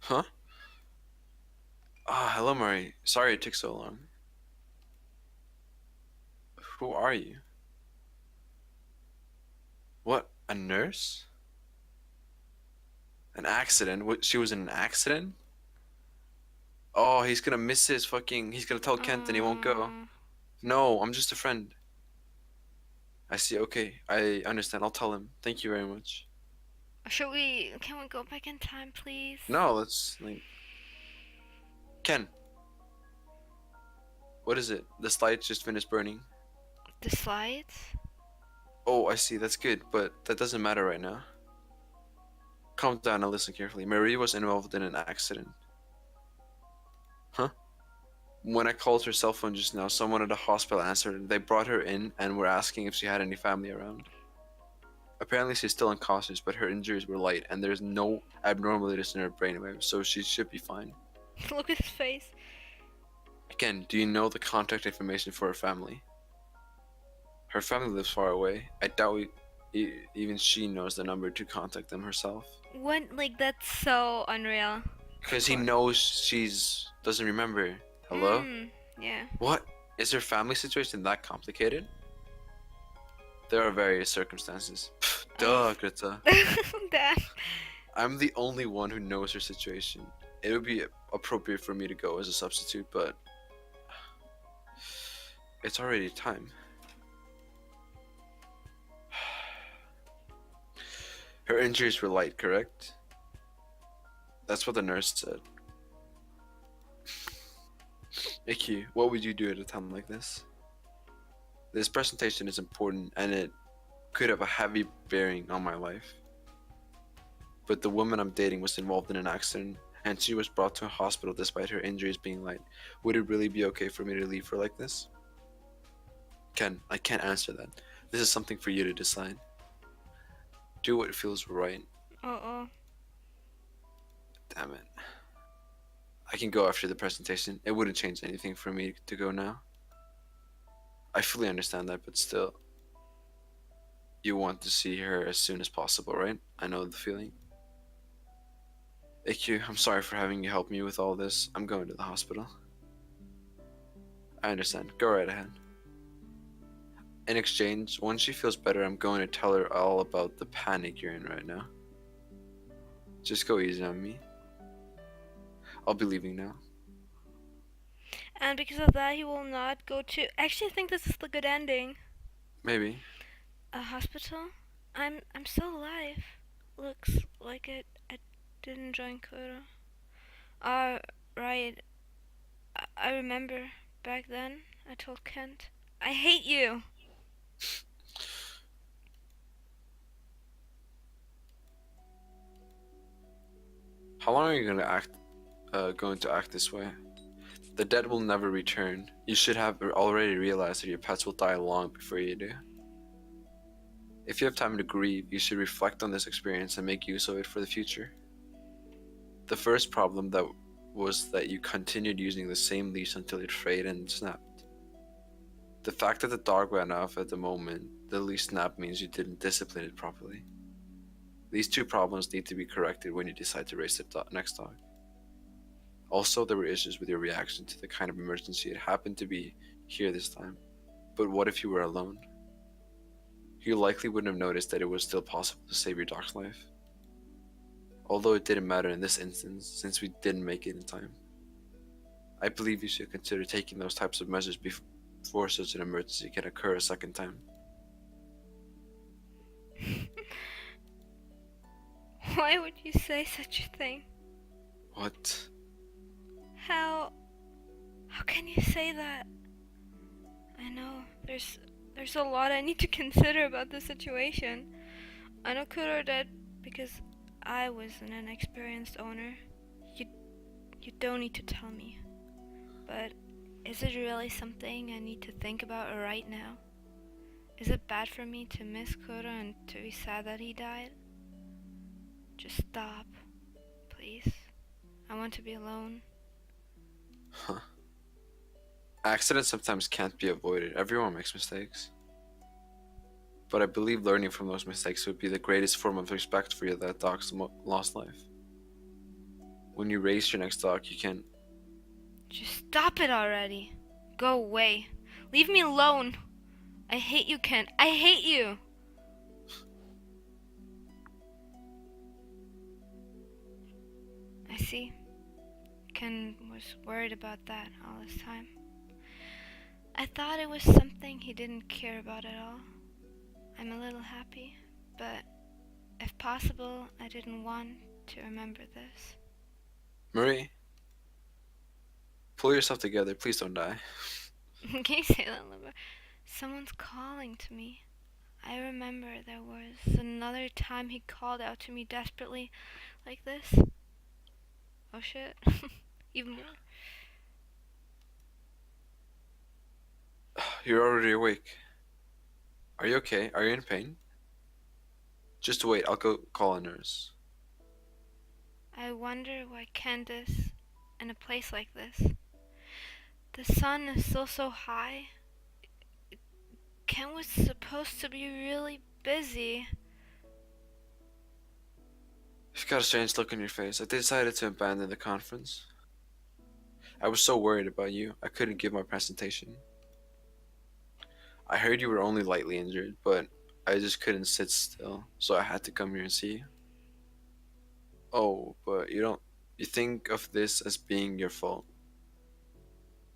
Huh? Ah, hello, Murray. Sorry it took so long. Who are you? What? A nurse? An accident? What? She was in an accident? Oh, he's gonna miss his fucking. He's gonna tell Kent and he won't go. Uh, No, I'm just a friend. I see. Okay, I understand. I'll tell him. Thank you very much. can we go back in time, please? No, let's like. Ken, what is it? The slides just finished burning. The slides? Oh, I see. That's good, but that doesn't matter right now. Calm down and listen carefully. Marie was involved in an accident. Huh? When I called her cell phone just now, someone at the hospital answered and they brought her in and were asking if she had any family around. Apparently she's still unconscious, but her injuries were light and there's no abnormalities in her brainwave, so she should be fine. Look at his face. Again, do you know the contact information for her family? Her family lives far away. I doubt even she knows the number to contact them herself. When, like, that's so unreal. Of Because he course. knows she's doesn't remember. Hello? Yeah. What? Is her family situation that complicated? There are various circumstances. Pfft, duh, I Greta. Damn. I'm the only one who knows her situation. It would be appropriate for me to go as a substitute, but it's already time. Her injuries were light, correct? That's what the nurse said. Icky, what would you do at a time like this? This presentation is important and it could have a heavy bearing on my life. But the woman I'm dating was involved in an accident and she was brought to a hospital despite her injuries being light. Would it really be okay for me to leave her like this? Ken, I can't answer that. This is something for you to decide. Do what feels right. Uh-oh. Damn it. I can go after the presentation. It wouldn't change anything for me to go now. I fully understand that, but still, you want to see her as soon as possible, right? I know the feeling. AQ, I'm sorry for having you help me with all this. I'm going to the hospital. I understand. Go right ahead. In exchange, once she feels better, I'm going to tell her all about the panic you're in right now. Just go easy on me. I'll be leaving now. And because of that, he will not go to. Actually, I think this is the good ending. Maybe. A hospital? I'm still alive. Looks like it. I didn't join Kuro. Right. I remember back then. I told Kent, I hate you. How long are you going to act this way? The dead will never return. You should have already realized that your pets will die long before you do. If you have time to grieve, you should reflect on this experience and make use of it for the future. The first problem that was that you continued using the same leash until it frayed and snapped. The fact that the dog ran off at the moment the leash snapped means you didn't discipline it properly. These two problems need to be corrected when you decide to raise the next dog. Also, there were issues with your reaction to the kind of emergency it happened to be here this time. But what if you were alone? You likely wouldn't have noticed that it was still possible to save your dog's life. Although it didn't matter in this instance, since we didn't make it in time. I believe you should consider taking those types of measures before such an emergency can occur a second time. Why would you say such a thing? What? How how can you say that? I know there's a lot I need to consider about this situation. I know Kuro did because I was an inexperienced owner. You you don't need to tell me. But is it really something I need to think about right now? Is it bad for me to miss Kuro and to be sad that he died? Just stop, please. I want to be alone. Huh. Accidents sometimes can't be avoided. Everyone makes mistakes. But I believe learning from those mistakes would be the greatest form of respect for that dog's lost life. When you raise your next dog, you can. Just stop it already. Go away. Leave me alone. I hate you, Ken. I hate you. I see. Ken was worried about that all this time. I thought it was something he didn't care about at all. I'm a little happy, but if possible, I didn't want to remember this. Marie, pull yourself together. Please don't die. Can you say that a little bit? Someone's calling to me. I remember there was another time he called out to me desperately like this. Oh shit. Even more. You're already awake. Are you okay? Are you in pain? Just wait, I'll go call a nurse. I wonder why Candace, in a place like this, the sun is still so high. Ken was supposed to be really busy. You've got a strange look on your face. I decided to abandon the conference. I was so worried about you, I couldn't give my presentation. I heard you were only lightly injured, but I just couldn't sit still, so I had to come here and see you. Oh, but you think of this as being your fault.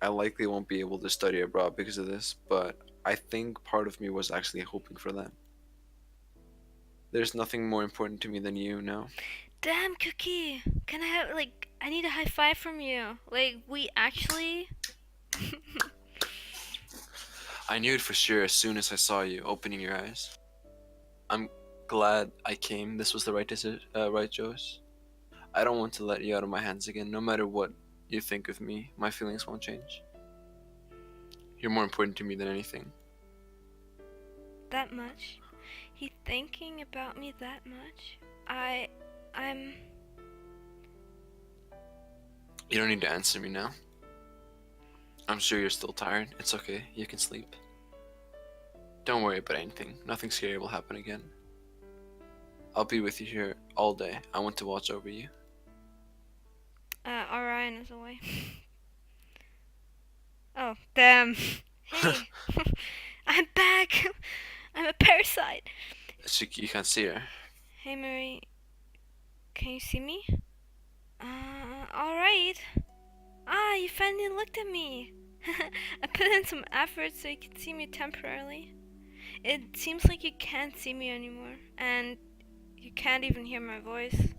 I likely won't be able to study abroad because of this, but I think part of me was actually hoping for that. There's nothing more important to me than you now. Damn, Cookie! Can I have, I need a high five from you. We actually. I knew it for sure as soon as I saw you opening your eyes. I'm glad I came. This was the right decision, right choice. I don't want to let you out of my hands again. No matter what you think of me, my feelings won't change. You're more important to me than anything. That much? He thinking about me that much? I'm. You don't need to answer me now. I'm sure you're still tired. It's okay. You can sleep. Don't worry about anything. Nothing scary will happen again. I'll be with you here all day. I want to watch over you. Orion is away. Oh, damn. Hey. I'm back. I'm a parasite. You can't see her. Hey, Marie. Can you see me? Alright. Ah, you finally looked at me. I put in some effort so you could see me temporarily. It seems like you can't see me anymore, and you can't even hear my voice.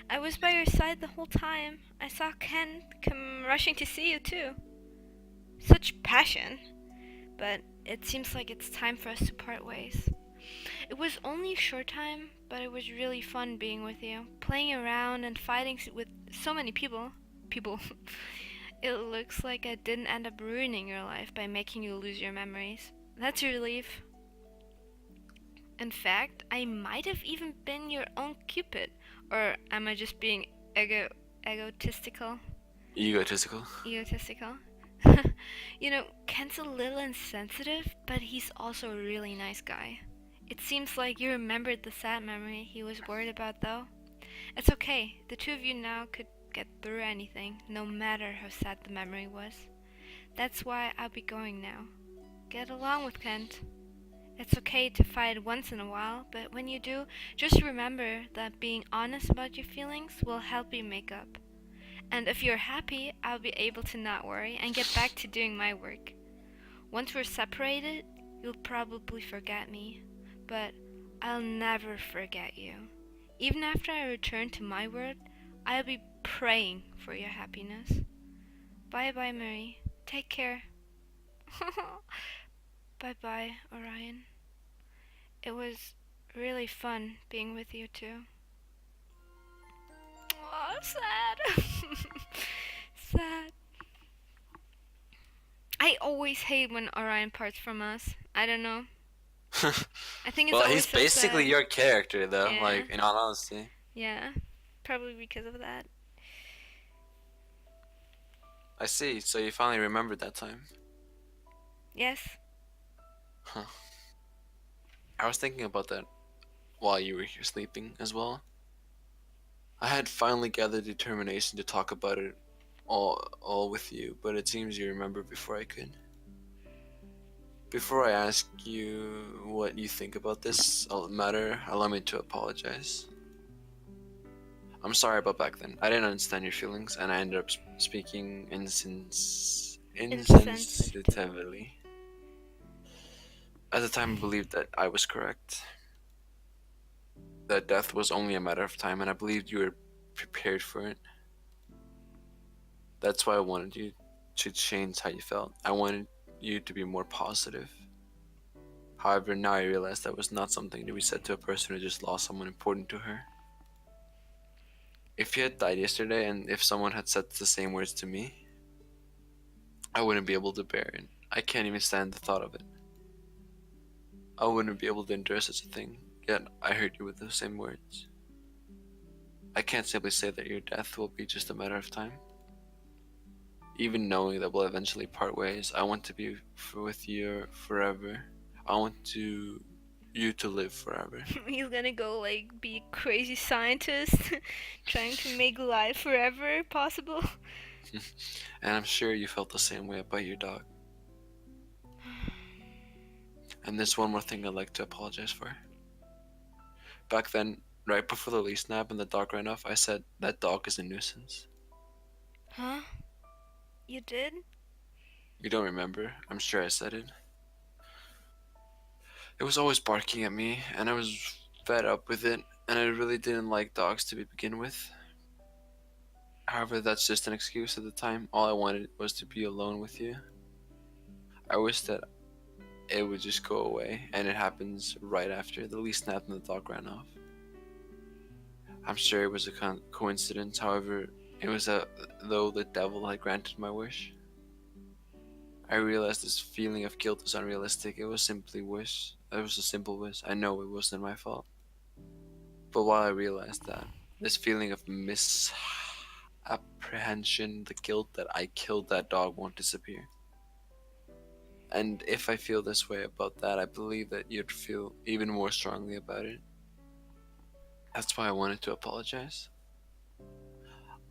I was by your side the whole time. I saw Ken come rushing to see you too. Such passion. But it seems like it's time for us to part ways. It was only a short time, but it was really fun being with you, playing around and fighting with so many people. It looks like I didn't end up ruining your life by making you lose your memories. That's a relief. In fact, I might have even been your own Cupid. Or am I just being egotistical? Egotistical? Egotistical? You know, Ken's a little insensitive, but he's also a really nice guy. It seems like you remembered the sad memory he was worried about, though. It's okay. The two of you now could get through anything, no matter how sad the memory was. That's why I'll be going now. Get along with Kent. It's okay to fight once in a while, but when you do, just remember that being honest about your feelings will help you make up. And if you're happy, I'll be able to not worry and get back to doing my work. Once we're separated, you'll probably forget me, but I'll never forget you. Even after I return to my world, I'll be praying for your happiness. Bye bye, Mary. Take care. Bye bye, Orion. It was really fun being with you too. Oh, sad. Sad. I always hate when Orion parts from us. I don't know. I think it's Well, always he's so basically sad. your character, though. Yeah. Like, in all honesty. Yeah. Probably because of that. I see. So you finally remembered that time. Yes. Huh. I was thinking about that while you were here sleeping as well. I had finally gathered determination to talk about it all with you, but it seems you remember before I could. Before I ask you what you think about this matter, allow me to apologize. I'm sorry about back then. I didn't understand your feelings, and I ended up speaking Insensitive. insensitively. At the time, I believed that I was correct. That death was only a matter of time, and I believed you were prepared for it. That's why I wanted you to change how you felt. I wanted you to be more positive. However, now I realize that was not something to be said to a person who just lost someone important to her. If you had died yesterday and if someone had said the same words to me, I wouldn't be able to bear it. I can't even stand the thought of it. I wouldn't be able to endure such a thing, yet I hurt you with those same words. I can't simply say that your death will be just a matter of time. Even knowing that we'll eventually part ways, I want to be with you forever. I want you to live forever. He's gonna go like be a crazy scientist trying to make life forever possible. And I'm sure you felt the same way about your dog. And there's one more thing I'd like to apologize for. Back then, right before the lease snap and the dog ran off, I said that dog is a nuisance. Huh? You did? You don't remember? I'm sure I said it. It was always barking at me, and I was fed up with it, and I really didn't like dogs to begin with. However, that's just an excuse at the time. All I wanted was to be alone with you. I wish that it would just go away, and it happens right after the lease snapped and the dog ran off. I'm sure it was a coincidence, however, it was though the devil had granted my wish. I realized this feeling of guilt was unrealistic. It was simply wish. It was a simple wish. I know it wasn't my fault. But while I realized that, this feeling of misapprehension, the guilt that I killed that dog won't disappear. And if I feel this way about that, I believe that you'd feel even more strongly about it. That's why I wanted to apologize.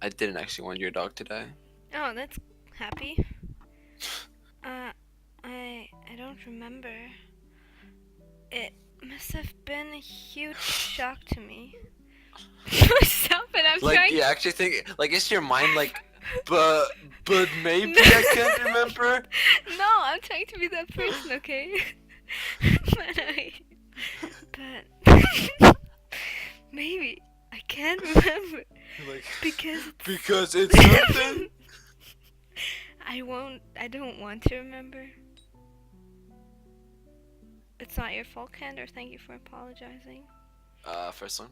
I didn't actually want your dog to die. Oh, that's happy. Uh, I don't remember. It must have been a huge shock to me. Stop it! I'm Like, trying. you actually think, like, is your mind like, but, but maybe No. I can't remember? No, I'm trying to be that person, okay? But maybe I can't remember Like, because because it's something? I don't want to remember. It's not your fault, Candor. Thank you for apologizing. First one.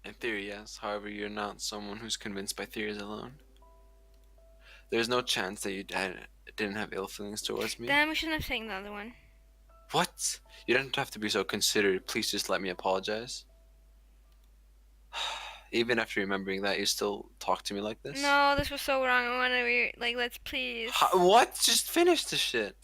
In theory, yes. However, you're not someone who's convinced by theories alone. There's no chance that you didn't have ill feelings towards me. Then we shouldn't have taken the other one. What? You don't have to be so considerate. Please just let me apologize. Even after remembering that, you still talk to me like this? No, this was so wrong. I wanna let's please. What? Just finish the shit.